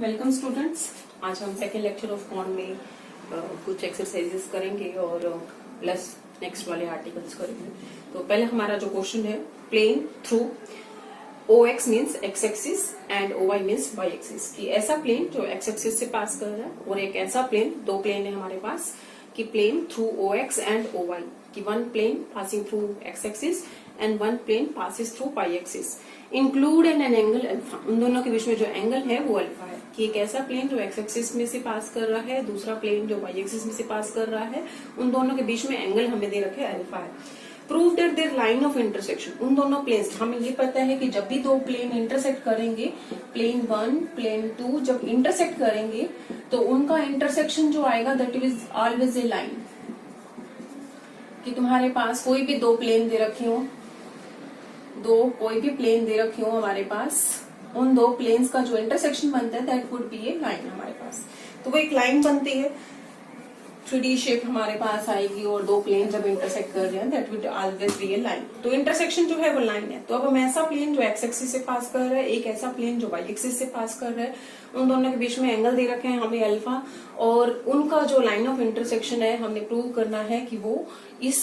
Welcome students. आज हम second lecture of cone में कुछ एक्सरसाइजेस करेंगे और प्लस नेक्स्ट वाले आर्टिकल्स करेंगे। तो पहले हमारा जो क्वेश्चन है, plane through OX means x axis and OY means y axis, कि ऐसा प्लेन जो एक्स एक्सिस से पास कर रहा है और एक ऐसा प्लेन, दो प्लेन है हमारे पास, कि plane through OX and OY, कि one plane passing through x axis and one plane passes through y axis, include an angle alpha. उन दोनों के बीच में जो एंगल है वो अल्फा है, कि एक ऐसा प्लेन जो एक्स एक्सिस में से पास कर रहा है, दूसरा प्लेन जो वाई एक्सिस में से पास कर रहा है, उन दोनों के बीच में एंगल हमें दे रखे अल्फा है। Prove that there line of intersection, उन दोनों प्लेन्स, हमें ये पता है कि जब भी दो प्लेन इंटरसेक्ट करेंगे, प्लेन 1 प्लेन 2 जब इंटरसेक्ट करेंगे तो उनका इंटरसेक्शन जो आएगा that is always a line. कि तुम्हारे पास कोई भी दो प्लेन दे रखे हो, कोई भी प्लेन दे रखे हो हमारे पास, उन दो प्लेन्स का जो इंटरसेक्शन बनता है that would B A line हमारे पास। तो वो एक लाइन बनती है, 3D शेप हमारे पास आएगी और दो प्लेन जब इंटरसेक्ट कर रहे हैं that would always be A line. तो इंटरसेक्शन जो है वो लाइन है। तो अब हम ऐसा प्लेन जो एक्स एक्सिस से पास कर रहा है, एक ऐसा प्लेन जो वाई एक्सिस से पास कर रहा है, उन दोनों के बीच में एंगल दे रखे हैं हमें अल्फा, और उनका जो लाइन ऑफ इंटरसेक्शन है हमने प्रूव करना है कि वो इस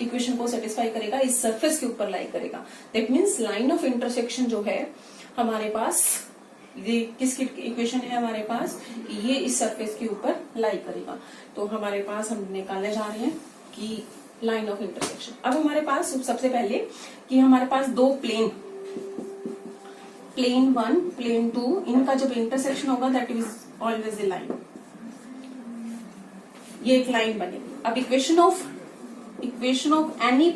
इक्वेशन को सेटिस्फाई करेगा, इस सरफेस के ऊपर लाई करेगा। That means line of intersection जो है हमारे पास, ये किसकी इक्वेशन है हमारे पास, ये इस सरफेस के ऊपर लाई करेगा। तो हमारे पास हम निकालने जा रहे हैं कि लाइन ऑफ इंटरसेक्शन। अब हमारे पास सबसे पहले कि हमारे पास दो प्लेन, प्लेन 1 प्लेन 2, इनका जब इंटरसेक्शन होगा that is always a line. ये एक लाइन बनेगी। अब equation of any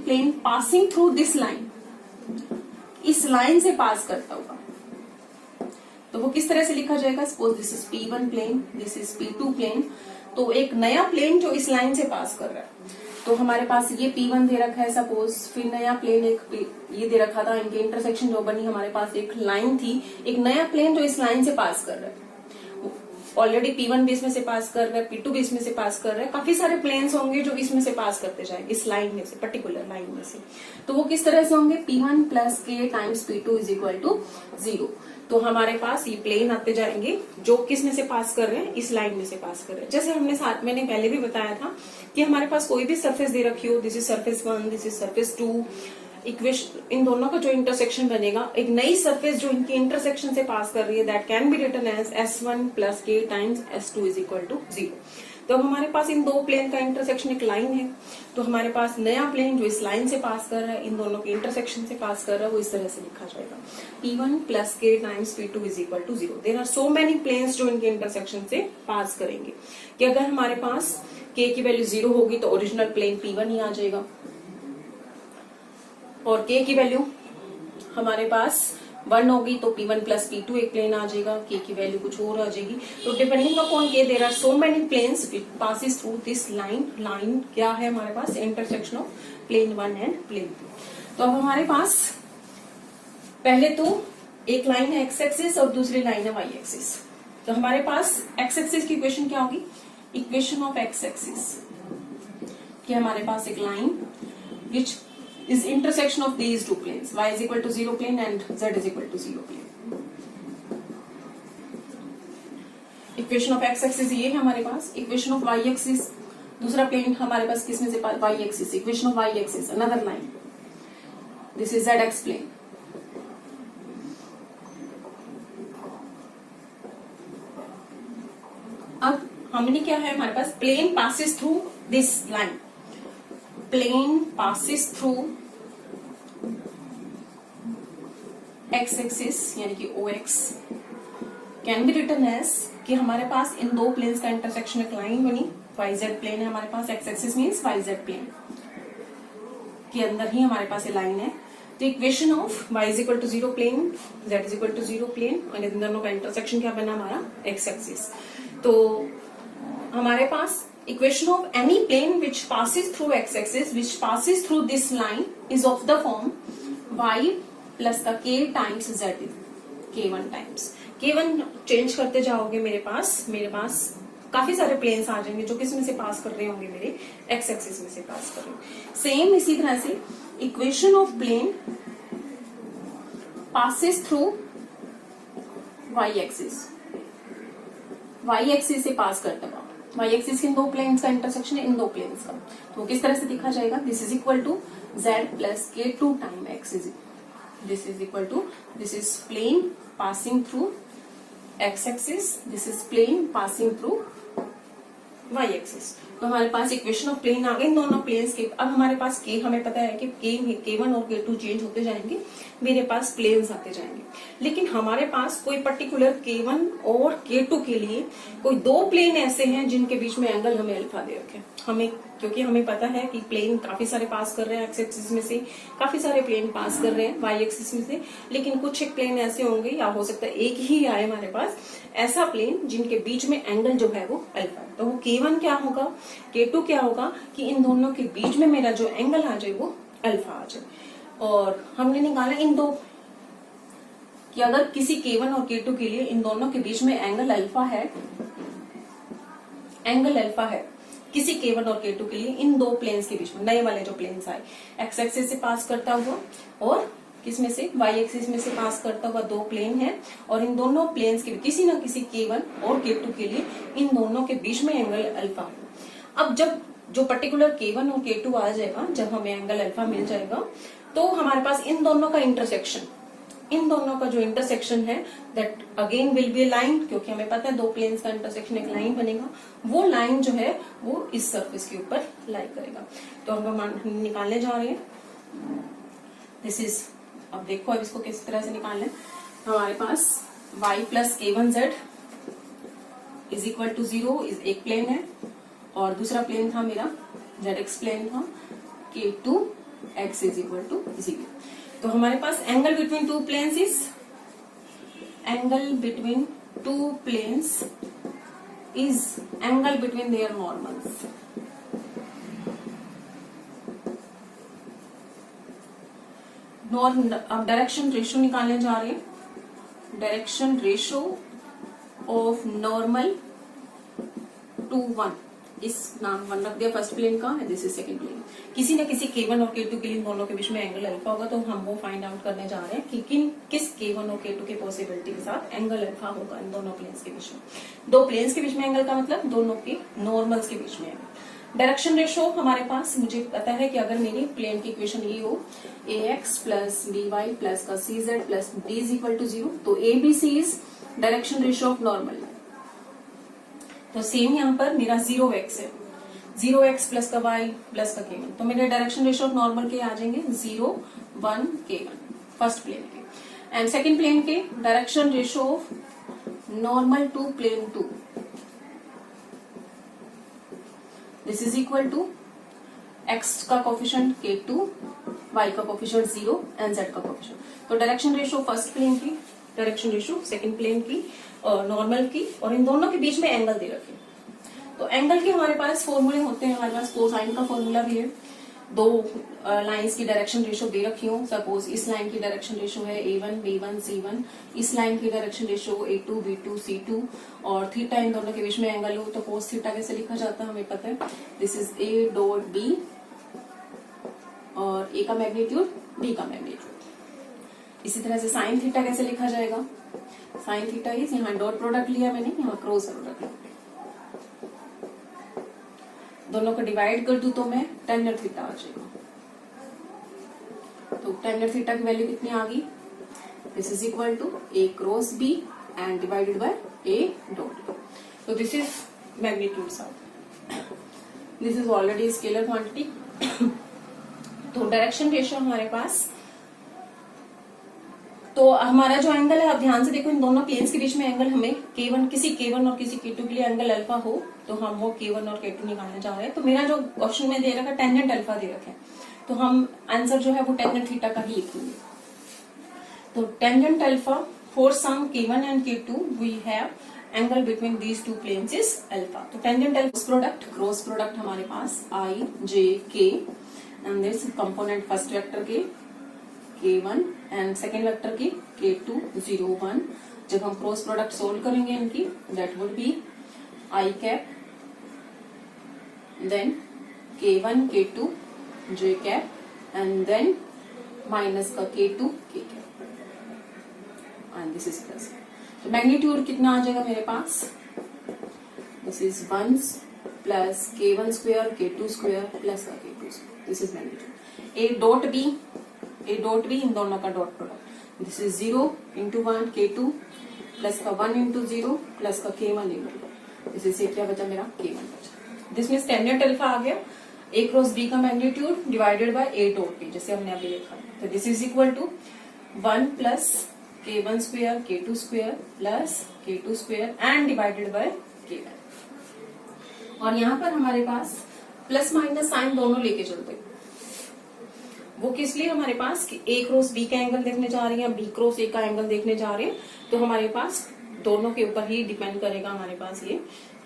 plane passing through this line, इस लाइन से पास करता होगा, तो वो किस तरह से लिखा जाएगा। Suppose this is P1 plane, this is P2 plane. तो एक नया प्लेन जो इस लाइन से पास कर रहा है, तो हमारे पास ये P1 दे रखा है सपोज, फिर नया प्लेन एक ये दे रखा था, इनके इंटरसेक्शन जो बनी हमारे पास एक लाइन थी, एक नया प्लेन जो इस लाइन से पास कर रहा है। ऑलरेडी P1 भी इसमें से पास कर रहा है, P2 भी इसमें से पास कर रहा है, काफी सारे प्लेन्स होंगे जो इसमें से पास करते जाएंगे, इस लाइन में से, पर्टिकुलर लाइन में से। तो वो किस तरह से होंगे, P1 plus K times P2 is equal to 0। तो हमारे पास ये प्लेन आते जाएंगे जो किस में से पास कर रहे हैं, इस लाइन में से पास कर रहे हैं। जैसे मैंने पहले भी बताया था कि हमारे पास कोई भी सरफेस दे रखी हो, this is surface 1, this is surface 2, equation, इन दोनों का जो इंटरसेक्शन बनेगा, एक नई सरफेस जो इनकी इंटरसेक्शन से पास कर रही है, that can be written as S1 plus K times S2 is equal to 0। तो अब हमारे पास इन दो प्लेन का इंटरसेक्शन एक लाइन है, तो हमारे पास नया प्लेन जो इस लाइन से पास कर रहा है, इन दोनों के इंटरसेक्शन से पास कर रहा है, वो इस तरह से लिखा जाएगा, P1 plus K times P2 is equal to 0। There are so many planes जो इनके इंटरसेक्शन से पास करेंगे, कि अगर हमारे पास K की वैल्यू 0 होगी तो ओरिजिनल प्लेन P1 ही आ जाएगा, और K की वैल्यू हमारे पास 1 होगी तो P1 प्लस P2 एक प्लेन आ जाएगा, K की वैल्यू कुछ और आ जाएगी। तो depending upon K there are so many planes which passes through this line. Line क्या है हमारे पास, intersection of plane 1 and plane 2। तो अब हमारे पास पहले तो एक लाइन है एक्स एक्सिस और दूसरी लाइन है वाई एक्सिस। तो हमारे पास एक्स एक्सिस की इक्वेशन क्या होगी, इक्वेशन ऑफ एक्स एक्सिस, कि हमारे पास एक line which is intersection of these two planes, y is equal to 0 plane and z is equal to 0 plane. Equation of X axis ये है हमारे पास। इक्वेशन ऑफ वाई एक्सिस, दूसरा plane हमारे पास किसमें से, Y axis, equation of Y axis another line, this is Z X plane. अब हमने क्या है हमारे पास, plane passes through this line, plane passes through x axis यानी कि OX can be written as, कि हमारे पास इन दो प्लेन्स का इंटरसेक्शन एक लाइन बनी, YZ प्लेन है हमारे पास, x axis means YZ plane के अंदर ही हमारे पास ये लाइन है। तो equation of y is equal to 0 plane, z is equal to 0 plane, और इन दोनों का इंटरसेक्शन क्या बना हमारा, एक्स एक्सिस। तो हमारे पास equation of any plane which passes through x-axis, which passes through this line, is of the form y plus का k times z, k1 times k1 change करते जाओगे, मेरे पास काफी सारे प्लेन्स आ जाएंगे जो किस में से पास कर रहे होंगे, मेरे एक्स एक्सिस में से पास कर रहे होंगे। सेम इसी तरह से equation of plane passes through y axis, y axis से पास करता हुआ, वाई एक्सिस के इन दो प्लेन्स का इंटरसेक्शन है इन दो प्लेन्स का, तो किस तरह से दिखा जाएगा, this is equal to z plus k2 time x is, this is equal to, this is plane passing through x axis, this is plane passing through y axis. तो हमारे पास इक्वेशन ऑफ प्लेन आ गए इन दोनों planes के। अब हमारे पास के, हमें पता है कि k1 और k2 चेंज होते जाएंगे, मेरे पास प्लेन्स आते जाएंगे, लेकिन हमारे पास कोई पर्टिकुलर k1 और k2 के लिए कोई दो प्लेन ऐसे हैं जिनके बीच में एंगल हमें अल्फा दे रखे, हमें, क्योंकि हमें पता है कि प्लेन काफी सारे पास कर रहे हैं एक्स एक्सिस में से, काफी सारे प्लेन पास कर रहे हैं वाई एक्सिस में से, लेकिन कुछ एक प्लेन ऐसे होंगे या हो सकता है एक ही आए हमारे पास ऐसा प्लेन जिनके बीच में एंगल जो है वो अल्फा है। तो वो k1 क्या होगा, k2 क्या होगा कि इन दोनों के बीच में मेरा जो एंगल आ जाए वो अल्फा आ जाए। और हमने निकाला इन दो कि अगर किसी k1 और k2 के लिए इन दोनों के बीच में एंगल अल्फा है, एंगल अल्फा है किसी k1 और k2 के लिए इन दो प्लेन्स के बीच में, नए वाले जो प्लेन्स आए एक्स एक्सिस से पास करता हुआ और किस में से, वाई एक्सिस में से पास करता हुआ दो प्लेन है, और इन दोनों प्लेन्स के किसी न किसी k1 और k2 के लिए इन दोनों के बीच में एंगल अल्फा हो। अब जब जो पर्टिकुलर k1 और k2 आ जाएगा, जब हमें एंगल अल्फा मिल जाएगा, तो हमारे पास इन दोनों का इंटरसेक्शन, इन दोनों का जो इंटरसेक्शन है that again will be line, क्योंकि हमें पता है दो प्लेन्स का इंटरसेक्शन एक लाइन बनेगा, वो लाइन जो है वो इस सरफेस के ऊपर लाई करेगा। तो हम निकालने जा रहे हैं, दिस इज, अब देखो अब इसको किस तरह से निकालना है। हमारे पास y plus k1z is equal to 0 is एक प्लेन है, और दूसरा प्लेन था मेरा zx प्लेन था, k2x इज इक्वल टू 0। तो हमारे पास angle between two planes is, angle between two planes is angle between their normals. अब डायरेक्शन रेशियो निकालने जा रहे हैं, direction ratio of normal to 1, इस नाम 1 रख दिया फर्स्ट प्लेन का, दिस इज सेकंड प्लेन। किसी न किसी k1 और k2 के लिए दोनों के बीच में एंगल अल्फा होगा, तो हम वो फाइंड आउट करने जा रहे हैं कि किस k1 और k2 के पॉसिबिलिटी के साथ एंगल अल्फा होगा इन दोनों प्लेन्स के बीच में। दो प्लेन्स के बीच में एंगल का मतलब दोनों के नॉर्मल्स के बीच में। डायरेक्शन रेशियो हमारे पास, मुझे पता है कि अगर मेरी प्लेन की इक्वेशन ये हो ax प्लस by प्लस का cz plus d is equal to 0, तो abc is direction ratio of normal. तो सेम यहाँ पर मेरा 0x है, 0x प्लस का y प्लस का k1, तो मेरे डायरेक्शन रेशियो ऑफ नॉर्मल के आ जाएंगे 0 1 k1 फर्स्ट प्लेन के, एंड सेकेंड प्लेन के direction ratio of normal to plane 2, this is equal to x का कोफिशिएंट k2, y का कोफिशिएंट 0 एंड z का कोफिशिएंट। तो डायरेक्शन रेशियो फर्स्ट प्लेन की, direction ratio second plane की, normal की, और इन दोनों के बीच में एंगल दे रखे। तो एंगल के हमारे पास फॉर्मूले होते हैं, हमारे पास कोसाइन का फॉर्मूला भी है, दो लाइंस की डायरेक्शन रेशियो दे रखी हो, सपोज इस लाइन की डायरेक्शन रेशियो है a1 b1 c1, इस लाइन की direction ratio a2 b2 c2, और थीटा इन दोनों के बीच में एंगल हो, तो कोस थीटा कैसे लिखा जाता है हमें पता है, this is a dot b, और a का मैग्नीट्यूड b का मैग्नीट्यूड। इसी तरह से साइन थीटा कैसे लिखा जाएगा, साइन थीटा इज, यहाँ डॉट प्रोडक्ट लिया मैंने, यहाँ क्रॉस प्रोडक्ट लिया, दोनों को डिवाइड कर दूं तो मैं tan थीटा आ जाएगा। तो tan थीटा की वैल्यू कितनी आ गई, this is equal to a cross b and divided by a dot. तो this is magnitude of, this is already scalar quantity. तो डायरेक्शन रेशियो हमारे पास, तो हमारा जो एंगल है, अब ध्यान से देखो इन दोनों प्लेन्स के बीच में एंगल हमें k1, किसी k1 और किसी k2 के लिए एंगल अल्फा हो, तो हम वो k1 और k2 निकालने जा रहे हैं। तो मेरा जो क्वेश्चन में दे रखा टेंजेंट अल्फा दे रखे, तो हम आंसर जो है वो टेंजेंट थीटा का ही लिखेंगे। तो tangent alpha for some k1 and k2 we have angle between these two planes is alpha. तो टेंजेंट अल्फा क्रॉस प्रोडक्ट हमारे पास i j k and this component first vector के k1 एंड सेकेंड वेक्टर की k2 0 1। जब हम cross product solve करेंगे इनकी, that would be i cap, then k1 k2 j cap, and then minus का k2 k cap. And this is plus. तो magnitude कितना आ जाएगा मेरे पास, this is 1 plus k1 square k2 square plus का k2 square, this is magnitude. A dot B इन दोनों का dot product, this is 0 into 1 k2 plus का 1 इंटू 0 प्लस का k1 इंटू, दिस इज क्या बचा मेरा k1 बचा। दिस मीन्स टेंजेंट अल्फा आ गया a क्रॉस b का magnitude divided by a dot b, जैसे हमने अभी लिखा। तो this is equal to 1 plus k1 square k2 square plus k2 square and divided by k1। और यहाँ पर हमारे पास प्लस माइनस साइन दोनों लेके चलते हैं। वो किस लिए हमारे पास कि a क्रॉस b का एंगल देखने जा रहे हैं, b क्रॉस a का एंगल देखने जा रहे हैं, तो हमारे पास दोनों के ऊपर ही डिपेंड करेगा हमारे पास ये।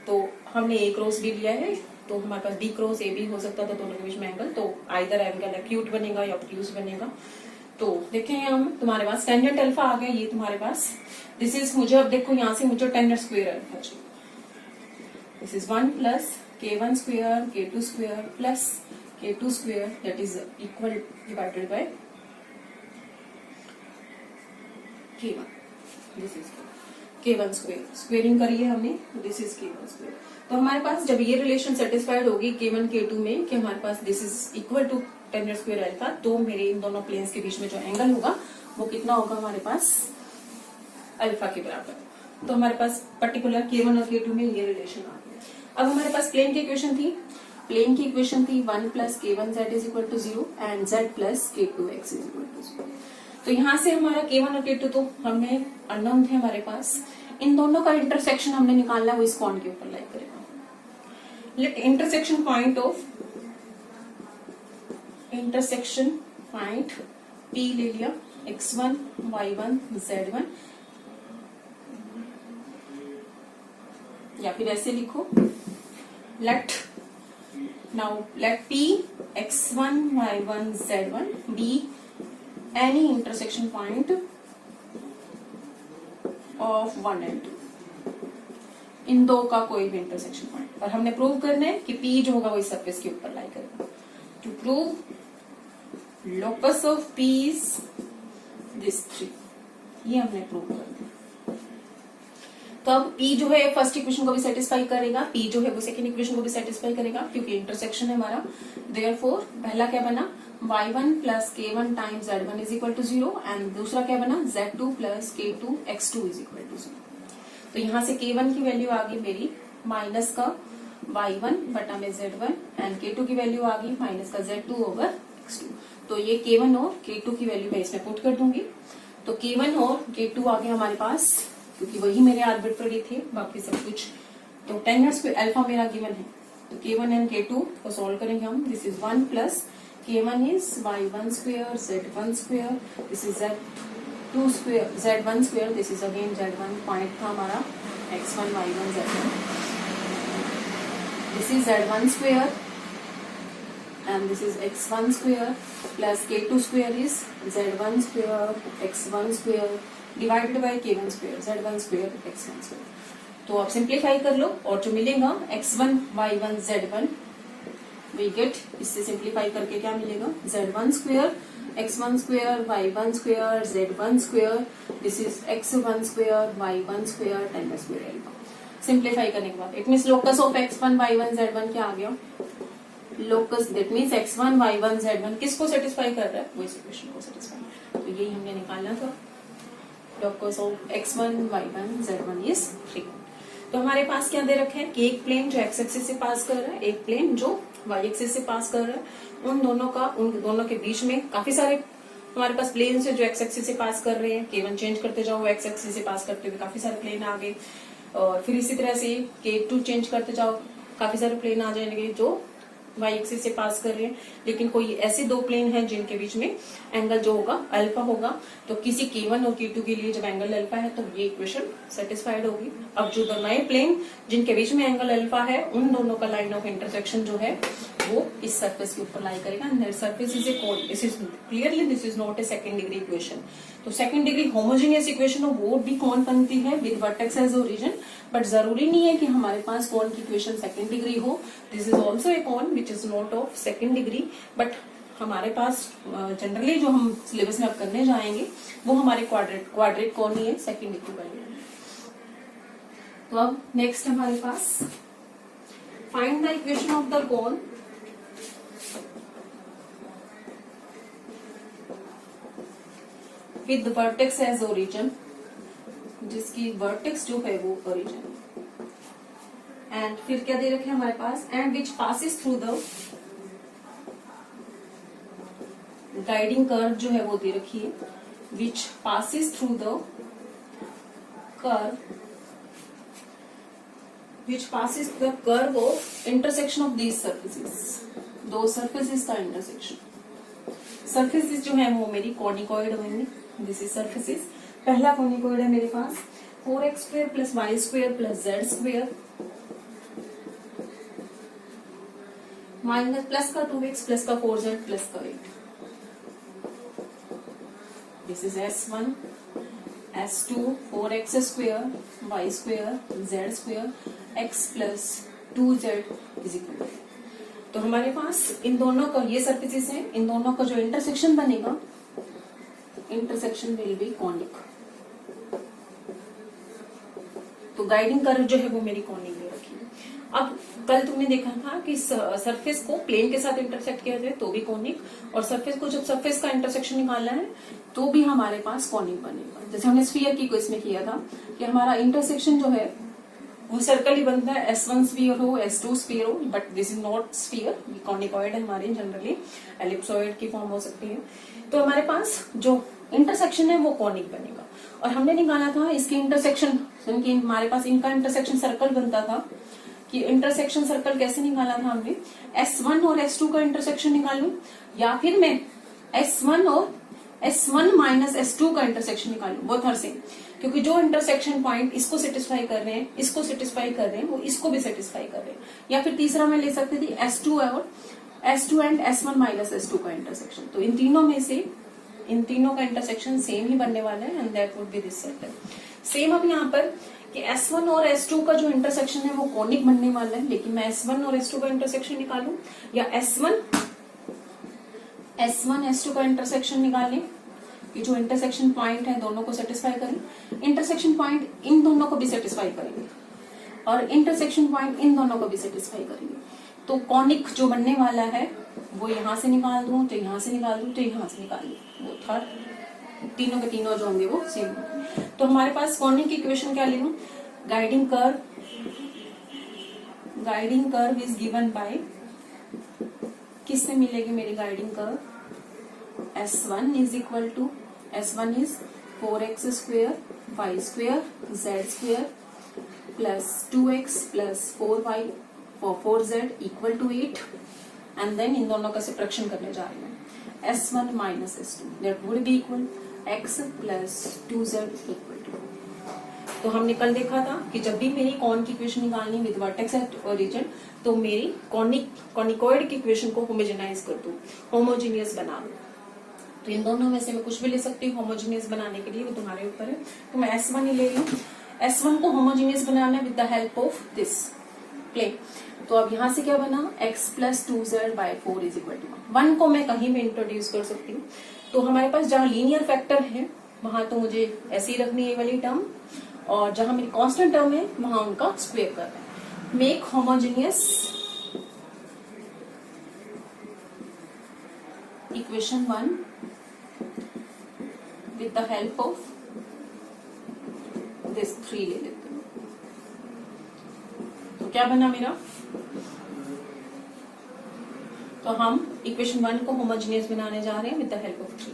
तो हमने a क्रॉस b लिया है, तो हमारे पास b क्रॉस a भी हो सकता था दोनों के बीच में एंगल, तो आइदर एंगल एक्यूट बनेगा या ऑब्ट्यूज बनेगा। तो देखें हम, तुम्हारे पास टेंजेंट अल्फा आ गया, ये तुम्हारे पास दिस इज, मुझे अब देखो यहाँ से मुझे टेंजेंट स्क्वायर अल्फा चाहिए। This is 1 plus k1 square k2 square plus k2 square that is equal divided by k1, this is k1 square, squaring करिए हमने, दिस इज k1 स्क्वायर। तो हमारे पास जब ये रिलेशन सेटिस्फाइड होगी k1 k2 में कि हमारे पास this is equal to tangent square alpha, तो मेरे इन दोनों प्लेन्स के बीच में जो एंगल होगा वो कितना होगा हमारे पास अल्फा के बराबर। तो हमारे पास पर्टिकुलर k1 और k2 में ये रिलेशन आ गया। अब हमारे पास प्लेन की इक्वेशन थी, 1 plus k1 z is equal to 0 and z plus k2 x is equal to 0। तो यहाँ से हमारा k1 और k2 तो हमने अननोन थे हमारे पास, इन दोनों का इंटरसेक्शन हमने निकालना, वो इस कॉन के ऊपर लाई करेगा। लेट इंटरसेक्शन पॉइंट P ले लिया, x1 y1 z1, या फिर ऐसे लिखो, let P x1 y1 z1 be any intersection point of 1 and 2, इन दो का कोई भी इंटरसेक्शन पॉइंट। और हमने प्रूव करना है कि P जो होगा वो इस सरफेस के ऊपर लाई करेगा। To prove locus of P is this 3, ये हमने प्रूव कर दिया। तो अब P जो है फर्स्ट इक्वेशन को भी सेटिस्फाई करेगा, P जो है वो सेकंड इक्वेशन को भी सेटिस्फाई करेगा, क्योंकि इंटरसेक्शन है हमारा। देयरफॉर पहला क्या बना, y1 plus k1 times z1 is equal to 0 and दूसरा क्या बना, z2 plus k2 x2 is equal to 0। तो यहाँ से k1 की वैल्यू आ गई मेरी माइनस का y1 बटा में z1 एंड k2 की वैल्यू आ गई माइनस का z2 ओवर x2। तो ये k1 और k2 की वैल्यू मैं इसमें पुट कर दूंगी। तो k1 और k2 आ गया हमारे पास, क्योंकि वही मेरे आर्बिट्ररी थे, बाकी सब कुछ। तो टेंजेंट स्क्वायर अल्फा मेरा गिवन है, तो k1 एंड k2 को सॉल्व करेंगे हम। This is 1 plus k1 is y1 square z1 square, this is z2 square z1 square, this is again z1, point था हमारा x1 y1 z1, this is z1 square and this is x1 square plus k2 square is z1 square x1 square divided by k1 square z1 square x1 square। तो आप simplify कर लो और जो मिलेगा x1 y1 z1 we get, इससे simplify करके क्या मिलेगा, z1 square x1 square y1 square z1 square, this is x1 square y1 square tangent square alpha. Simplify करने के बाद it means locus of x1 y1 z1 क्या आ गया, locus that means x1 y1 z1 किसको satisfy कर रहा है, वो इस इक्वेशन को सेटिस्फाई। तो यही हमने निकालना था, locus of x1 y1 z1 is 3। तो हमारे पास क्या दे रखे हैं कि एक प्लेन जो x एक्सिस से पास कर रहा है, एक प्लेन जो y एक्सिस से पास कर रहा है, उन दोनों के बीच में काफी सारे हमारे पास प्लेन है जो x एक्सिस से पास कर रहे हैं। k1 चेंज करते जाओ, x एक्सिस से पास करते हुए काफी सारे प्लेन आ गए, और फिर इसी तरह से k2 चेंज करते जाओ, काफी सारे प्लेन आ जाएंगे जो y एक्सिस से पास कर रहे हैं। लेकिन कोई ऐसे दो प्लेन हैं जिनके बीच में एंगल जो होगा अल्फा होगा, तो किसी k1 और k2 के लिए जब एंगल अल्फा है तो ये इक्वेशन सेटिस्फाइड होगी। अब जो दो नए प्लेन जिनके बीच में एंगल अल्फा है, उन दोनों का लाइन ऑफ इंटरसेक्शन जो है वो इस सरफेस के ऊपर लाई करेगा, and that surface is a cone. This is clearly this is not a second degree equation. तो सेकंड डिग्री होमोजेनियस इक्वेशन वो भी कौन बनती है with vertex as origin, but जरूरी नहीं है कि हमारे पास कौन की इक्वेशन सेकंड डिग्री हो। This is also a cone which is not of second degree, but हमारे पास जनरली जो हम सिलेबस में अब करने जाएंगे वो हमारे क्वाड्रेट कोन ही है, सेकंड इक्विवेलेंट। तो अब नेक्स्ट हमारे पास find the equation of the cone with vertex as origin, जिसकी वर्टेक्स जो है वो ओरिजिन, एंड फिर क्या दे रखे हमारे पास, and which passes through the guiding curve जो है वो दे रखी है, which passes through the curve which passes the curve of intersection of these surfaces, दो surfaces का intersection। surfaces जो है वो मेरी कॉनिकॉइड होंगी, this is surfaces। पहला कॉनिकॉइड है मेरे पास 4x square plus y square plus z square minus plus का 2x प्लस का 4z प्लस का 8, this is S1, S2 4x square y square z square x plus 2z is equal. तो हमारे पास इन दोनों का ये सर्फेसिस है, इन दोनों का जो इंटरसेक्शन बनेगा, इंटरसेक्शन विल बी कॉनिक। तो गाइडिंग कर्व जो है वो मेरी कॉनिक दे रखी है। अब कल तुमने देखा था कि सरफेस को प्लेन के साथ इंटरसेक्ट किया जाए तो भी कॉनिक, और सरफेस को जब सरफेस का इंटरसेक्शन निकालना है तो भी हमारे पास कॉनिक बनेगा। जैसे हमने स्फीयर की केस में किया था कि हमारा इंटरसेक्शन जो है वो सर्कल ही बनता है, S1 स्फीयर हो, S2 स्फीयर हो, but this is not sphere, conicoid है हमारे, जनरली एलिप्सॉइड की फॉर्म हो सकती है। तो हमारे पास जो इंटरसेक्शन है वो कॉनिक बनेगा, और हमने निकाला था इसकी इंटरसेक्शन, हमारे पास इनका इंटरसेक्शन सर्कल बनता था कि इंटरसेक्शन सर्कल कैसे निकाला था हमने, S1 और S2 का इंटरसेक्शन निकालूं, या फिर मैं S1 और S1 माइनस S2 का इंटरसेक्शन निकालूं, बोथ आर सेम, क्योंकि जो इंटरसेक्शन पॉइंट इसको सेटिस्फाई कर रहे हैं, इसको सेटिस्फाई कर रहे हैं, वो इसको भी सेटिस्फाई कर रहे हैं। या फिर तीसरा मैं ले सकती थी S2 और S2 and S1 minus S2 का इंटरसेक्शन। तो इन तीनों में से इन तीनों का इंटरसेक्शन सेम ही बनने वाला है, and that would B this circle. Same अब यहाँ पर कि S1 और S2 का जो इंटरसेक्शन है वो कॉनिक बनने वाला है, लेकिन मैं S1 और S2 का इंटरसेक्शन निकालूं या S1 S2 का इंटरसेक्शन निकालें, ये जो इंटरसेक्शन पॉइंट है दोनों को सेटिस्फाई करें, इंटरसेक्शन पॉइंट इन दोनों को भी सेटिस्फाई करेंगे, और इंटरसेक्शन पॉइंट इन दोनों को भी सेटिस्फाई करेंगे। तो कॉनिक जो बनने वाला है वो यहां से निकाल दूं, तो यहां से निकाल दूं, तो यहां से निकाल दूं, वो थर्ड तीनों के तीनों जो होंगे वो सेम होंगे। तो हमारे पास कॉनिक की इक्वेशन क्या ले लूं, guiding curve is given by, किससे मिलेगी मेरी guiding curve, S1 is equal to, S1 is 4x square y square z square plus 2x plus 4y or 4z equal to 8, and then इन दोनों का subtraction करने जा रही हूँ, S1 minus S2 that would be equal x plus 2z equal to। तो हमने कल देखा था कि जब भी मेरी कॉन की इक्वेशन निकालनी विद वर्टेक्स एट ओरिजिन, तो मेरी कॉनिकॉइड की इक्वेशन को होमोजेनाइज कर दूं, होमोजीनियस बना दूं। तो इन दोनों में से मैं कुछ भी ले सकती हूँ होमोजीनियस बनाने के लिए, वो तुम्हारे ऊपर है। तो मैं S1 ही ले रही हूँ, S1 को होमोजीनियस बनाना है with the help of this plane. तो अब यहाँ से क्या बना, x plus 2z/4 is equal to 1 को मैं कहीं भी इंट्रोड्यूस कर सकती हूँ। तो हमारे पास जहाँ लीनियर फैक्टर है वहां तो मुझे ऐसे ही रखनी है वाली टर्म, और जहां मेरी कांस्टेंट टर्म है वहां उनका स्क्वायर करना है। Make homogeneous equation 1 with the help of this 3 ले लेते हैं। तो क्या बना मेरा, तो हम इक्वेशन 1 को होमोजेनियस बनाने जा रहे हैं विद द हेल्प ऑफ 3।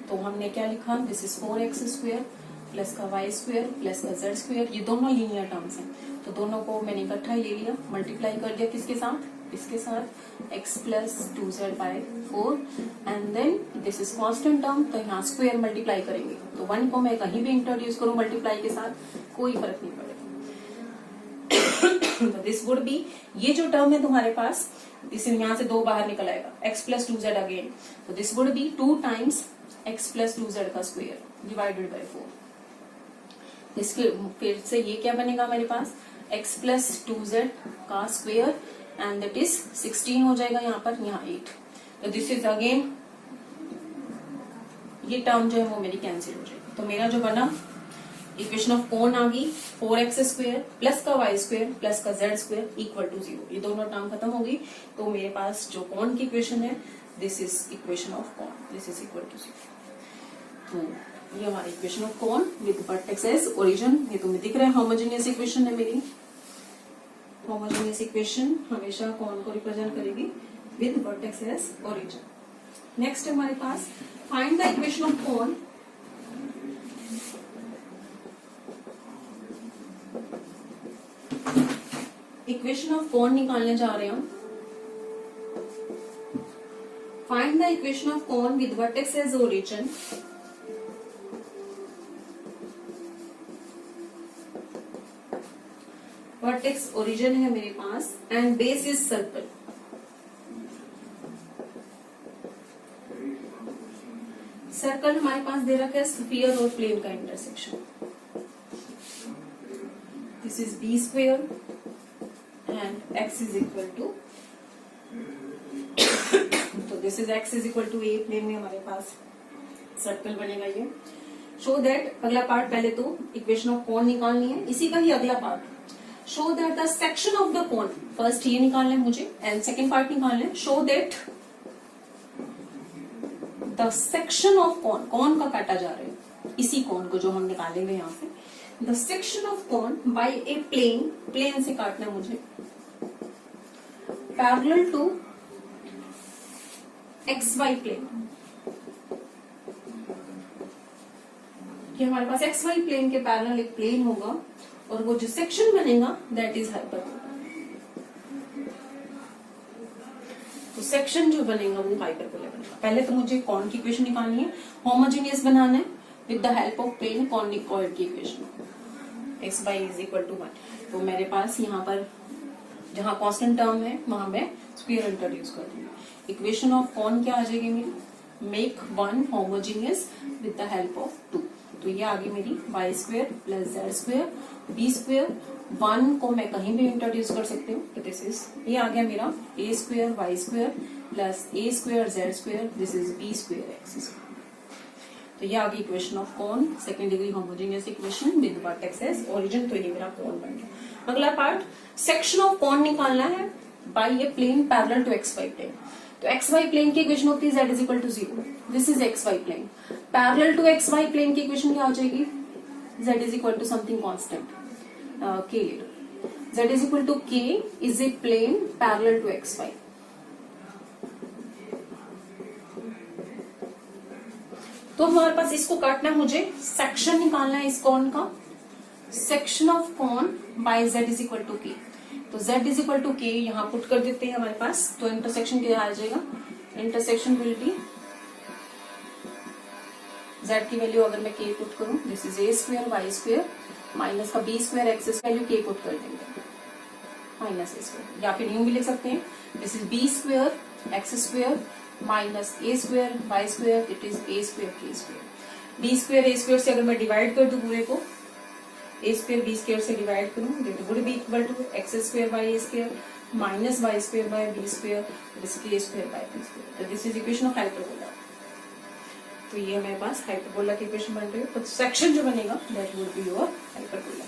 तो हमने क्या लिखा, this is 4x square plus का y स्क्वायर प्लस का z स्क्वायर, ये दोनों लीनियर टर्म्स हैं, तो दोनों को मैंने इकट्ठा ही ले लिया, मल्टीप्लाई कर दिया किसके साथ, इसके साथ x plus 2z/4, and then this is constant term, तो यहाँ स्क्वायर मल्टीप्लाई करेंगे, तो 1 को मैं कहीं भी इंट्रोड्यूस करूं मल्टीप्लाई के साथ कोई फर्क नहीं पड़ेगा। तो दिस वुड बी, ये जो टर्म है तुम्हारे पास, दिस यहाँ से 2 बाहर निकल आएगा, x प्लस 2z अगेन, तो this would B 2 times x plus 2z का स्क्वायर डिवाइडेड बाय 4। फिर से ये क्या बनेगा मेरे पास, x प्लस 2z का स्क्वायर, एंड दैट इज 16 हो जाएगा यहाँ पर, यहाँ 8। तो दिस इज अगेन, ये टर्म जो है वो मेरी कैंसिल हो जाएगी। तो मेरा जो बना इक्वेशन ऑफ कोन आ गई 4x स्क्वायर प्लस का y स्क्वायर प्लस का z स्क्वायर इक्वल टू 0। ये दोनों टर्म खत्म हो गई। तो मेरे पास जो कोन की इक्वेशन है, this is equation of cone, this is equal to 0। तो ये हमारी equation of cone with vertex as origin. ये तुम्हें दिख रहा है होमोजेनियस इक्वेशन है मेरी। होमोजेनियस इक्वेशन हमेशा कोन को रिप्रेजेंट करेगी with vertex as origin. Next है हमारे पास find the equation of cone equation of cone निकालने जा रहे हैं हम। Find the equation of cone with vertex as origin. Vertex origin है मेरे पास and base is circle. Circle हमारे पास दे रखा है स्फीयर और प्लेन का intersection. This is B square and x is equal to, तो this is x is equal to a। Plane में हमारे पास सर्कल बनेगा ये। शो दैट, अगला पार्ट पहले तो इक्वेशन ऑफ कोन निकालनी है, इसी का ही अगला part. Show that the section of the cone, first ये निकालना है मुझे एंड सेकेंड पार्ट निकालना है। Show that the section of cone, cone का काटा जा रहा है, इसी कोन को जो हम निकालेंगे यहाँ से। The section of cone by a plane, plane से काटना है मुझे, पैरेलल टू XY प्लेन। कि हमारे पास XY प्लेन के पैरेलल एक प्लेन होगा और वो जो सेक्शन बनेगा दैट इज हाइपरबोला। तो सेक्शन जो बनेगा वो हाइपरबोला बनेगा। पहले तो मुझे कोन की इक्वेशन निकालनी है, होमोजेनियस बनाना है with the help of plane conicoid की equation. x by is equal to 1। तो मेरे पास यहाँ पर जहां कांस्टेंट टर्म है वहां मैं स्क्वायर इंट्रोड्यूस कर दूंगी। इक्वेशन ऑफ कोन क्या आ जाएगी मेरी, make one homogeneous with the help of 2। तो ये आ गई मेरी y square plus z square b square. 1 को मैं कहीं भी इंट्रोड्यूस कर सकती हूँ, तो दिस इज, ये आ गया मेरा a square y square plus a square z square, this is b square x square. तो ये आ गई equation of cone, second degree homogeneous equation with vertex as origin. तो ये मेरा कोन बन गया। अगला पार्ट, सेक्शन ऑफ कोन निकालना है by a plane parallel to XY plane. तो XY प्लेन की इक्वेशन होती है z is equal to 0। This is XY plane. Parallel to XY plane की इक्वेशन क्या हो जाएगी, z is equal to something constant k। z is equal to k is a plane parallel to XY। तो हमारे पास इसको काटना है मुझे, सेक्शन निकालना है इस कोन का। Section of cone by z is equal to k। तो z is equal to k यहाँ पुट कर देते हैं हमारे पास। तो इंटरसेक्शन क्या आ जाएगा, इंटरसेक्शन विल बी z की वैल्यू अगर मैं k पुट करूं, this is a square y square minus का b square x square, value k put कर देंगे माइनस a स्क्वायर, या फिर यूं भी लिख सकते हैं this is b square x square minus a square y square, it is a square k square. b square a square से अगर मैं डिवाइड कर दूं पूरे को, a स्क्वायर b स्क्वायर से डिवाइड करूं, it would be equal to x square by a square minus y square by b square, this is a square by b square. तो this is equation of hyperbola. तो ये हमारे पास hyperbola की equation बन रही है। तो सेक्शन जो बनेगा that would be your hyperbola.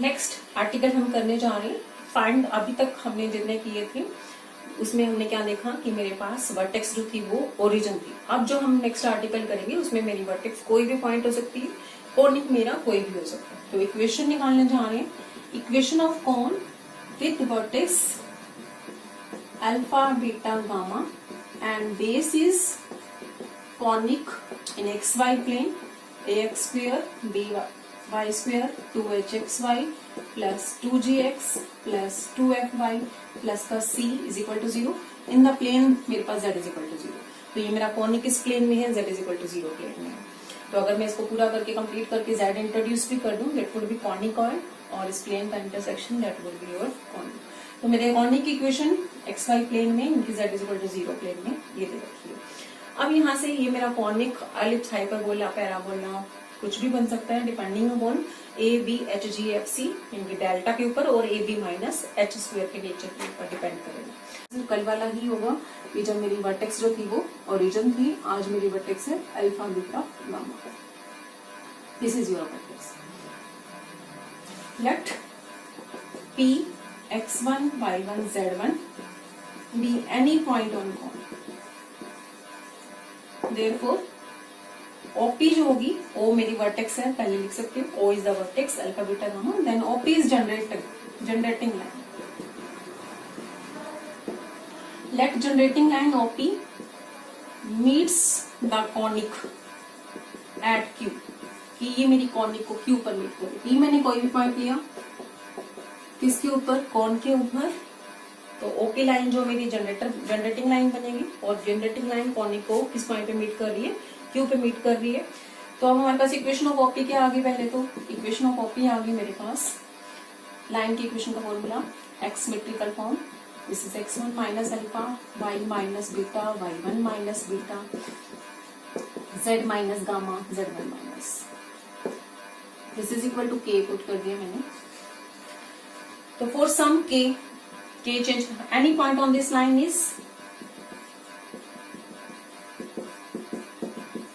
Next article हम करने जा रहे हैं फाइंड। अभी तक हमने जितने किए थे उसमें हमने क्या देखा कि मेरे पास वर्टेक्स जो थी वो ओरिजिन थी। अब जो हम नेक्स्ट आर्टिकल करेंगे उसमें मेरी वर्टेक्स कोई भी पॉइंट हो सकती है, कोनिक मेरा कोई भी हो सकता है। तो इक्वेशन निकालने जा रहे हैं, equation of cone with vertex alpha beta gamma and base is conic in XY plane, ax square by square 2hxy plus 2gx plus 2fy plus का c is equal to 0 in the plane मेरे पास z is equal to 0। तो ये मेरा conic किस plane में है, z is equal to 0 plane में है। तो अगर मैं इसको पूरा करके कंप्लीट करके z इंट्रोड्यूस भी कर दूं, दैट वुड बी कॉनिकॉइड और इस प्लेन का intersection that would be your conic. तो मेरे कॉनिक की इक्वेशन XY प्लेन में इनकी z is equal to 0 plane में ये दे रखी है। अब यहाँ से ये मेरा कॉनिक एलिप्स हाइपरबोला पैराबोला कुछ भी बन सकता है depending upon a b h g f c इनके डेल्टा के ऊपर और a b minus h square के नेचर के ऊपर डिपेंड करेगा। कल वाला ही होगा कि जब मेरी वर्टेक्स जो थी वो ओरिजिन थी, आज मेरी वर्टेक्स है alpha beta gamma. This is your vertex. Let P x1 y1 z1 be any point on cone. Therefore OP जो होगी O मेरी वर्टेक्स है, पहले लिख सकती हूँ O is the vertex alpha beta gamma, then OP is generating line. Let generating line OP meets the conic at Q. कि ये मेरी कॉनिक को Q पर मीट करेगी। मैंने कोई भी पॉइंट लिया किसके ऊपर, कॉन के ऊपर, तो ओपी लाइन जो मेरी जनरेटिंग लाइन बनेगी और जनरेटिंग लाइन कॉनिक को किस पॉइंट पे मीट कर रही है, क्यू पे मीट कर रही है। तो अब हमारे पास इक्वेशन ऑफ ओपी क्या आ गई, पहले तो इक्वेशन ऑफ ओपी आ गई मेरे पास। लाइन की इक्वेशन का formula x symmetrical form, this is x1 minus alpha, y minus beta, y1 minus beta, z minus gamma, z1 minus, this is equal to k put कर दिया मैंने। तो for some k change any point on this line is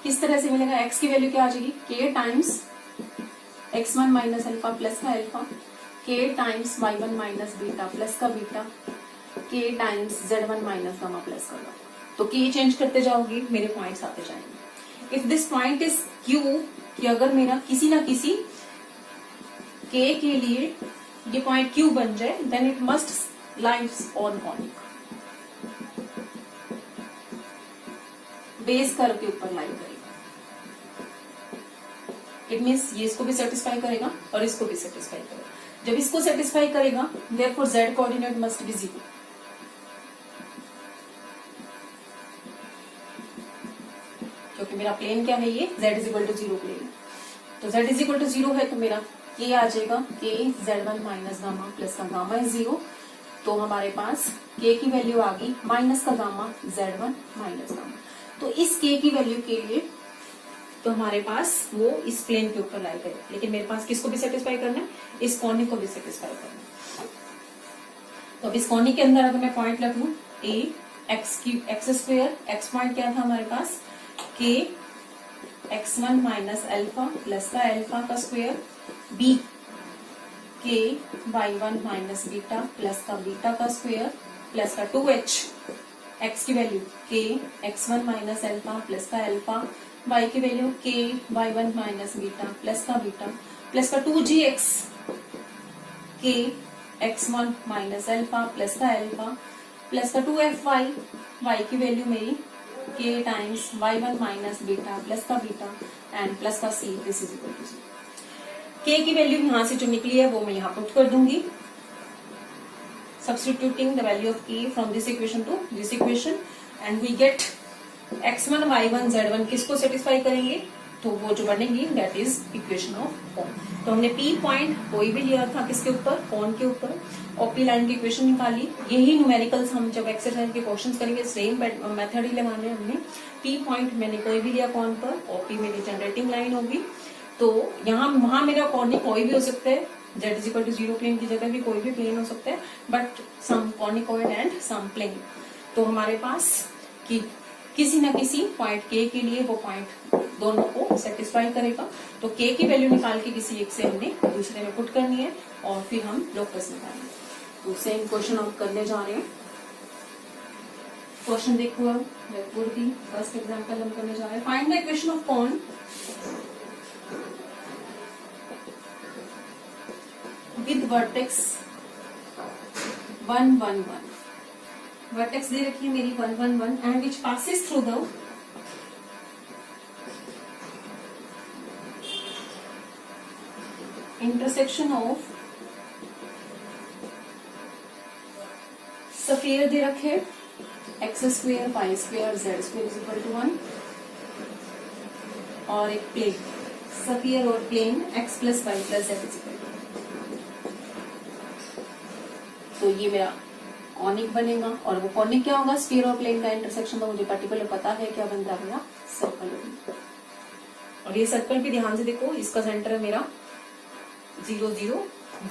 किस तरह से मिलेगा, x की value क्या आ जाएगी, k times x1 minus alpha plus का alpha, k times y1 minus beta plus का beta, k times z1 minus gamma plus का गामा। तो k चेंज करते जाओगे मेरे पॉइंट्स आते जाएंगे। If this point is q, कि अगर मेरा किसी ना किसी k के लिए ये पॉइंट Q बन जाए, then it must lies on conic, base curve के ऊपर लाइन करेगा। इट मीन्स ये इसको भी सेटिस्फाई करेगा और इसको भी सेटिस्फाई करेगा। जब इसको सेटिस्फाई करेगा, therefore z coordinate must be 0। क्योंकि मेरा प्लेन क्या है, ये z is equal to 0 plane, तो z इज इक्वल टू 0 है, तो मेरा k आ जाएगा k z1 minus gamma plus का गामा इज 0। तो हमारे पास k की वैल्यू आ गई माइनस का गामा z1 माइनस गामा। तो इस k की वैल्यू के लिए तो हमारे पास वो इस प्लेन के ऊपर लाई करेगा, लेकिन मेरे पास किसको भी सेटिस्फाई करना है, इस कॉनिक को भी सेटिस्फाई करना है। तो अब इस कॉनिक के अंदर अगर मैं पॉइंट रख लूं a x square, x point क्या था हमारे पास k x1 minus alpha plus का अल्फा का square, b k y1 minus beta plus का बीटा का स्क्वायर प्लस का 2h, x की value k x1 minus alpha plus का अल्फा, y की value k y1 minus beta plus का beta plus का 2gx k x1 minus alpha plus का alpha plus का 2fy, y की वैल्यू मेरी k times y1 minus beta plus का beta and plus का c, this is equal to 0। k की value यहां से जो निकली है वो मैं यहां पुट कर दूंगी, substituting the value of k from this equation to this equation and we get x1 y1 z1 किसको सेटिस्फाई करेंगे, तो वो जो बनेगी that is equation of cone. तो हमने p पॉइंट कोई भी लिया था किसके ऊपर, कॉन के ऊपर, और p लाइन की इक्वेशन निकाली। यही न्यूमेरिकल्स हम जब एक्सरसाइज के क्वेश्चंस करेंगे सेम मेथड ही लगाने हमने। p पॉइंट मैंने कोई भी लिया कॉन पर और p मेरी जनरेटिंग लाइन होगी। तो यहाँ वहां मेरा कॉनिक कोई भी हो सकता है, z is equal to 0 plane की जगह भी कोई भी प्लेन हो सकता है, but some conicoid and some plane. तो हमारे पास कि किसी न किसी पॉइंट k के लिए वो पॉइंट दोनों को सेटिस्फाई करेगा। तो k की वैल्यू निकाल के किसी एक से हमने दूसरे में पुट करनी है और फिर हम लोकस निकालेंगे। तो सेम क्वेश्चन हम करने जा रहे हैं। क्वेश्चन देखो, अब की फर्स्ट एग्जाम्पल हम करने जा रहे हैं। Find the equation of cone with vertex 1 1 1। Vertex दे रखी है मेरी 1 1 1 and which passes through the intersection of sphere दे रखे x square y square z square is equal to 1 और एक प्लेन स्फीयर और plane x plus y plus z is equal to. तो ये मेरा कॉनिक बनेगा और वो कॉनिक क्या होगा, स्फीयर और प्लेन का इंटरसेक्शन। तो मुझे पर्टिकुलर पता है क्या बनता है, मेरा सर्कल होगा। और ये सर्कल भी ध्यान से देखो, इसका सेंटर है मेरा 0 0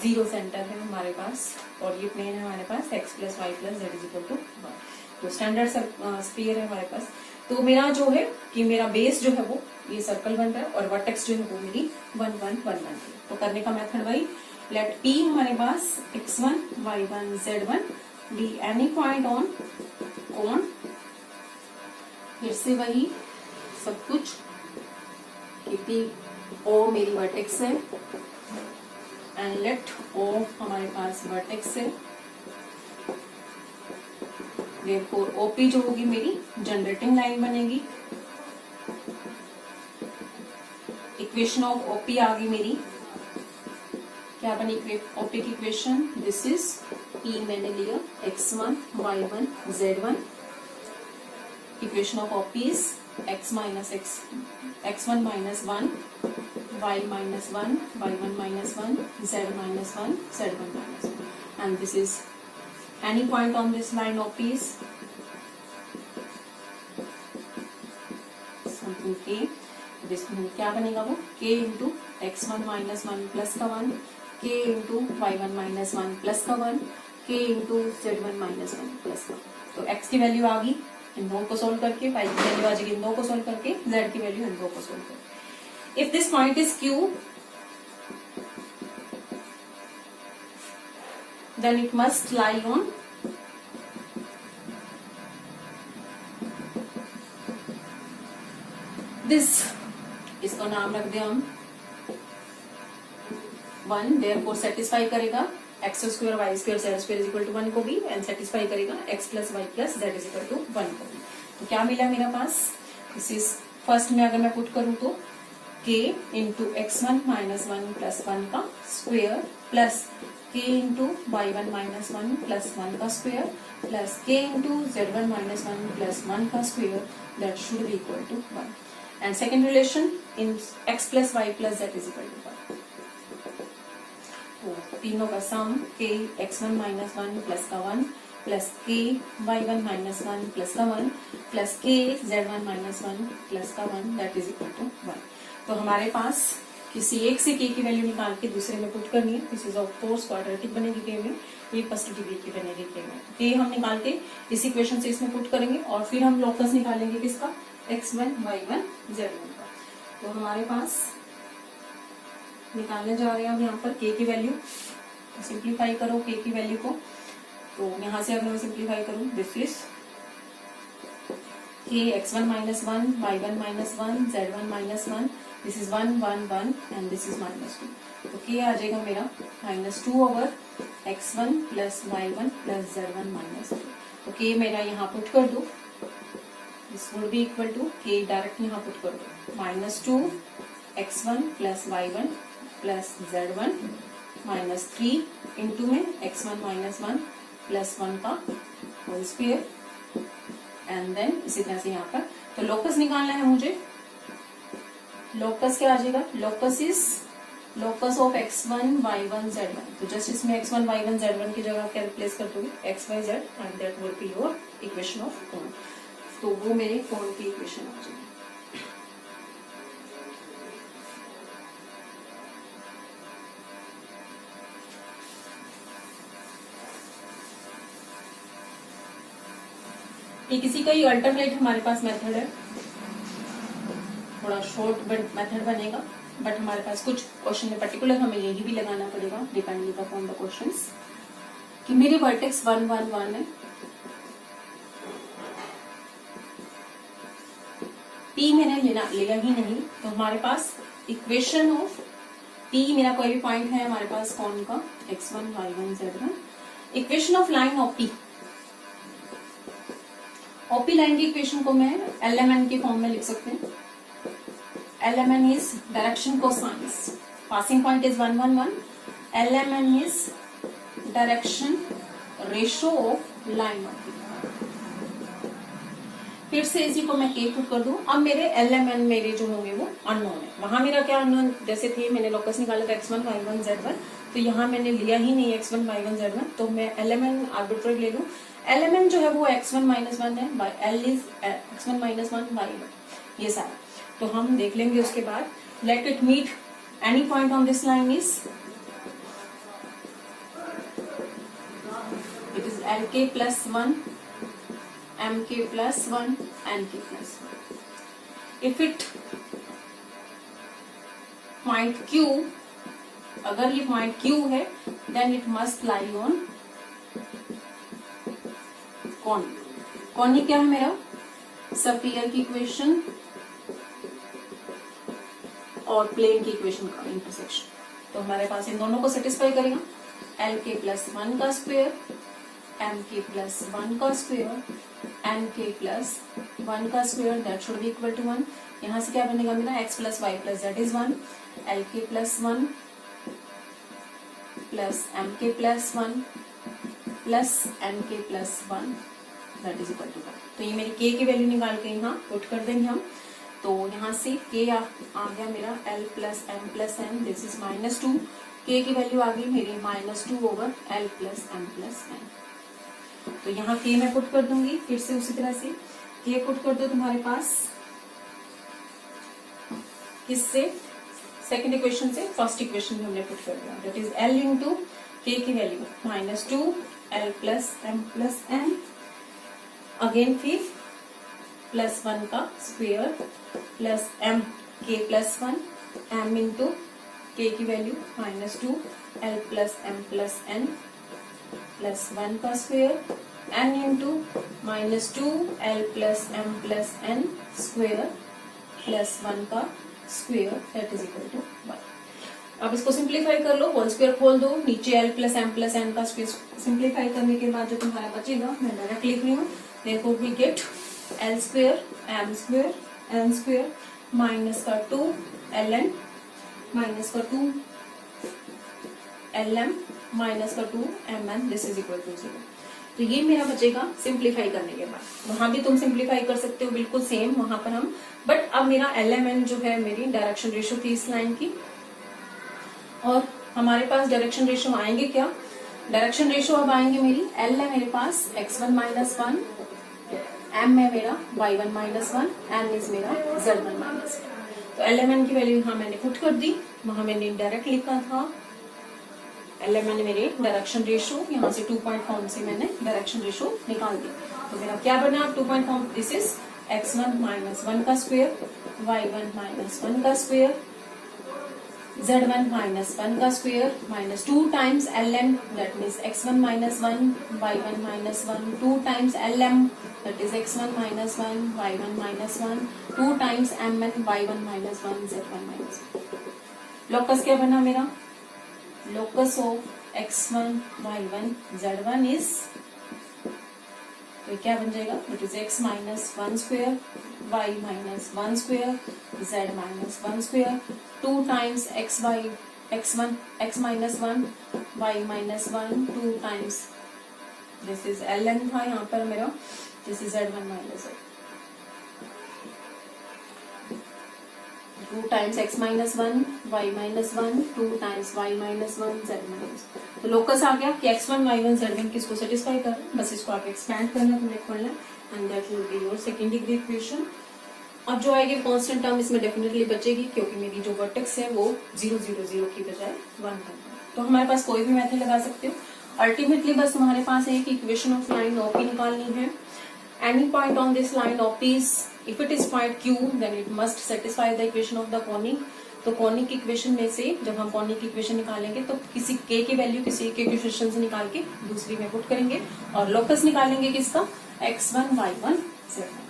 0 सेंटर है हमारे पास, और ये प्लेन है हमारे पास x plus y plus z is equal to 1। तो स्टैंडर्ड स्फीयर है हमारे पास। तो मेरा जो है कि मेरा बेस जो है वो ये सर्कल बन रहा है और वर्टेक्स जो है वो मेरी 1 1 1 1 है। तो करने का मेथड वही, लेट p हमारे पास x1 y1 z1 be any point on cone, फिर से वही सब कुछ कि p o मेरी वर्टेक्स है एंड लेट o हमारे पास वर्टेक्स है, therefore OP जो होगी मेरी जनरेटिंग लाइन बनेगी। इक्वेशन ऑफ OP आ गई मेरी, क्या बनी OP की इक्वेशन, दिस इज P मैंने लिया x1 y1 z1, equation of OP is x1 minus 1 y minus 1 y1 minus 1 z minus 1 z1 minus 1, and this is any point on this line OP is something k, this क्या बनेगा वो k into x1 minus 1 plus का 1, k into y1 minus 1 plus का 1, k into z1 minus 1 plus का। तो x की value आ गई इन दो को सोल्व करके, y की वैल्यू आ जाएगी इन दो को सोल्व करके, z की वैल्यू इन दो को सोल्व करके। If this point is q, then it must lie on this, इसका नाम रख दे हम 1, therefore सेटिस्फाई करेगा x square y square z square is equal to 1 को भी, एंड सेटिस्फाई करेगा x plus y plus z is equal to 1 को भी। तो क्या मिला मेरा पास, दिस इज फर्स्ट में अगर मैं पुट करूं तो k into x1 minus 1 plus 1 का square plus k into y1 minus 1 plus 1 का square plus k into z1 minus 1 plus 1 का square, that should be equal to 1। And second relation in x plus y plus z is equal to 1। तो तीनों का सम k x1 minus 1 plus का 1 plus k y1 minus 1 plus का 1 plus k z1 minus 1 plus का 1, that is equal to 1। तो हमारे पास किसी एक से k की वैल्यू निकाल के दूसरे में पुट करनी है, this is of course quadratic बनेगी k में, ये फर्स्ट डिग्री की बनेगी k में। k हम निकाल के इस इक्वेशन से इसमें पुट करेंगे और फिर हम लोकस निकालेंगे किसका, x1 y1 z1 का। तो हमारे पास निकालने जा रहे हैं अब यहाँ पर k की वैल्यू, सिंप्लीफाई करो k की वैल्यू को। तो यहाँ से अगर मैं सिंप्लीफाई करूँ, this is k x1 minus 1 y1 minus 1 z1 minus 1, this is 1 1 1 and this is minus 2। तो k आ जाएगा मेरा minus 2 over x1 plus y1 plus z1 minus 2। तो k मेरा यहाँ पुट कर दो, this would be equal to k direct यहाँ पुट कर दो, minus 2 x1 plus y1 plus z1 minus 3 into में x1 माइनस 1 प्लस 1 का होल स्क्वायर, एंड देन इसी तरह से यहाँ पर। तो लोकस निकालना है मुझे, लोकस क्या आ जाएगा, locus is locus of x1 y1 z1। तो जस्ट इसमें x1 y1 z1 की जगह क्या रिप्लेस कर दोगे, x y z, and that would be your equation of कोण। तो वो मेरे कोण की इक्वेशन आ जाएगी। ये किसी का ही अल्टरनेट हमारे पास मेथड है, थोड़ा शॉर्ट मेथड बनेगा, बट हमारे पास कुछ क्वेश्चन में पर्टिकुलर हमें यही भी लगाना पड़ेगा डिपेंडिंग अपॉन द क्वेश्चंस कि मेरे वर्टेक्स 1 1 1 है, p मैंने लिया ही नहीं। तो हमारे पास इक्वेशन ऑफ p, मेरा कोई भी पॉइंट है हमारे पास कौन का, x1 y1 z1, equation of line of p। OP line की इक्वेशन को मैं LMN के फॉर्म में लिख सकते हैं। LMN is direction cosines, passing point is 1 1 1, LMN is direction ratio of line of p। फिर से इसी को मैं k पुट कर दूं। अब मेरे LMN मेरे जो होंगे वो अननोन है। वहां मेरा क्या अननोन, जैसे थे मैंने लोकस निकाला था x1 y1 z1, तो यहाँ मैंने लिया ही नहीं x1 y1 z1, तो मैं LMN आर्बिट्रेरी ले लूं। LMN जो है वो x1 माइनस 1 है, L is x1 minus 1 y1, ये सारा। तो हम देख लेंगे उसके बाद। Let it meet any point on this line is it is LK plus 1, MK plus 1, NK plus 1. If it point Q, अगर ये पॉइंट Q है, then it must lie on cone. Cone क्या है मेरा? स्फीयर की equation और plane की equation का इंटरसेक्शन। तो हमारे पास इन दोनों को सेटिस्फाई करेगा। LK plus 1 का स्क्वायर, MK plus 1 का स्क्वायर, NK plus 1 का square, that should be equal to 1। यहाँ से क्या बनेगा मेरा? x plus y plus z is 1, LK plus 1 plus MK plus 1 plus NK plus 1 that is equal to 1। तो ये मेरी k की वैल्यू निकाल के यहाँ पुट कर देंगे हम। तो यहाँ से k आ गया मेरा L plus M plus N, this is -2। k की वैल्यू आ गई मेरी -2 over L plus M plus N। तो यहाँ k मैं पुट कर दूंगी, फिर से उसी तरह से k पुट कर दो तुम्हारे पास किससे? सेकेंड इक्वेशन से फर्स्ट इक्वेशन में हमने पुट कर दिया, that is L into k की value -2 L plus M plus N, again फिर +1 का square plus M K plus 1, M into k की value -2 L plus M plus N plus 1 का square, N into -2 L plus M plus N square plus 1 का square that is equal to 1। अब इसको simplify कर लो, whole square खोल दो, नीचे L plus M plus N का स्क्वायर सिंप्लीफाई करने के बाद जो तुम्हारा बचेगा मैं डायरेक्ट लिख रही हूँ। देखो we get L square M square N square minus का 2 LN माइनस का 2 LM माइनस का 2 MN, this is equal to 0। तो ये मेरा बचेगा सिंप्लीफाई करने के बाद। वहां भी तुम सिंप्लीफाई कर सकते हो बिल्कुल सेम वहां पर हम, बट अब मेरा LMN जो है मेरी डायरेक्शन रेशियो थी इस लाइन की, और हमारे पास डायरेक्शन रेशियो आएंगे क्या? डायरेक्शन रेशियो अब आएंगे मेरी L है मेरे पास x1 - 1, M है मेरा y1 - 1, N इज मेरा z1 - 1। तो LMN की वैल्यू यहाँ मैंने पुट कर दी, वहां मैंने डायरेक्ट लिखा था LMN मेरे डायरेक्शन रेशियो, यहाँ से 2 पॉइंट फॉर्म से मैंने डायरेक्शन रेशियो निकाल दी। तो मेरा क्या बना? 2 point form, this is x1 - 1 का स्क्वायर, y1 - 1 का स्क्वायर, z1 - 1 का square minus 2 times LM that means x1 - 1 y1 - 1, 2 times LM that is x1 - 1 y1 - 1, 2 times MN y1 - 1 z1 - 1। Locus क्या बना मेरा? Locus of x1 y1 z1 is, तो क्या बन जाएगा? It is x - 1 square y - 1 square z - 1 square, 2 times x1 x - 1 y - 1, 2 times this is LN था यहाँ पर मेरा, this is z1 - z, 2 times x - 1 y - 1, 2 times y - 1 z - 1। तो locus आ गया कि x1 y1 z1 किसको सेटिस्फाई कर, बस इसको आप एक्सपैंड करना, तुम्हें खोलना, and that will be your second degree equation. अब जो आएगी कांस्टेंट टर्म इसमें डेफिनेटली बचेगी, क्योंकि मेरी जो वर्टेक्स है वो 0 0 0 की बजाय 1 है। तो हमारे पास कोई भी मेथड लगा सकते हो। अल्टीमेटली बस तुम्हारे पास एक इक्वेशन ऑफ लाइन OP निकालनी है। Any point on this line OP is, if it is point Q then it must satisfy the equation of the conic। तो कॉनिक इक्वेशन में से जब हम कॉनिक इक्वेशन निकालेंगे तो किसी k की वैल्यू किसी के इक्वेशन से निकाल के दूसरी में पुट करेंगे, और लोकस निकालेंगे किसका? x1 y1 z1।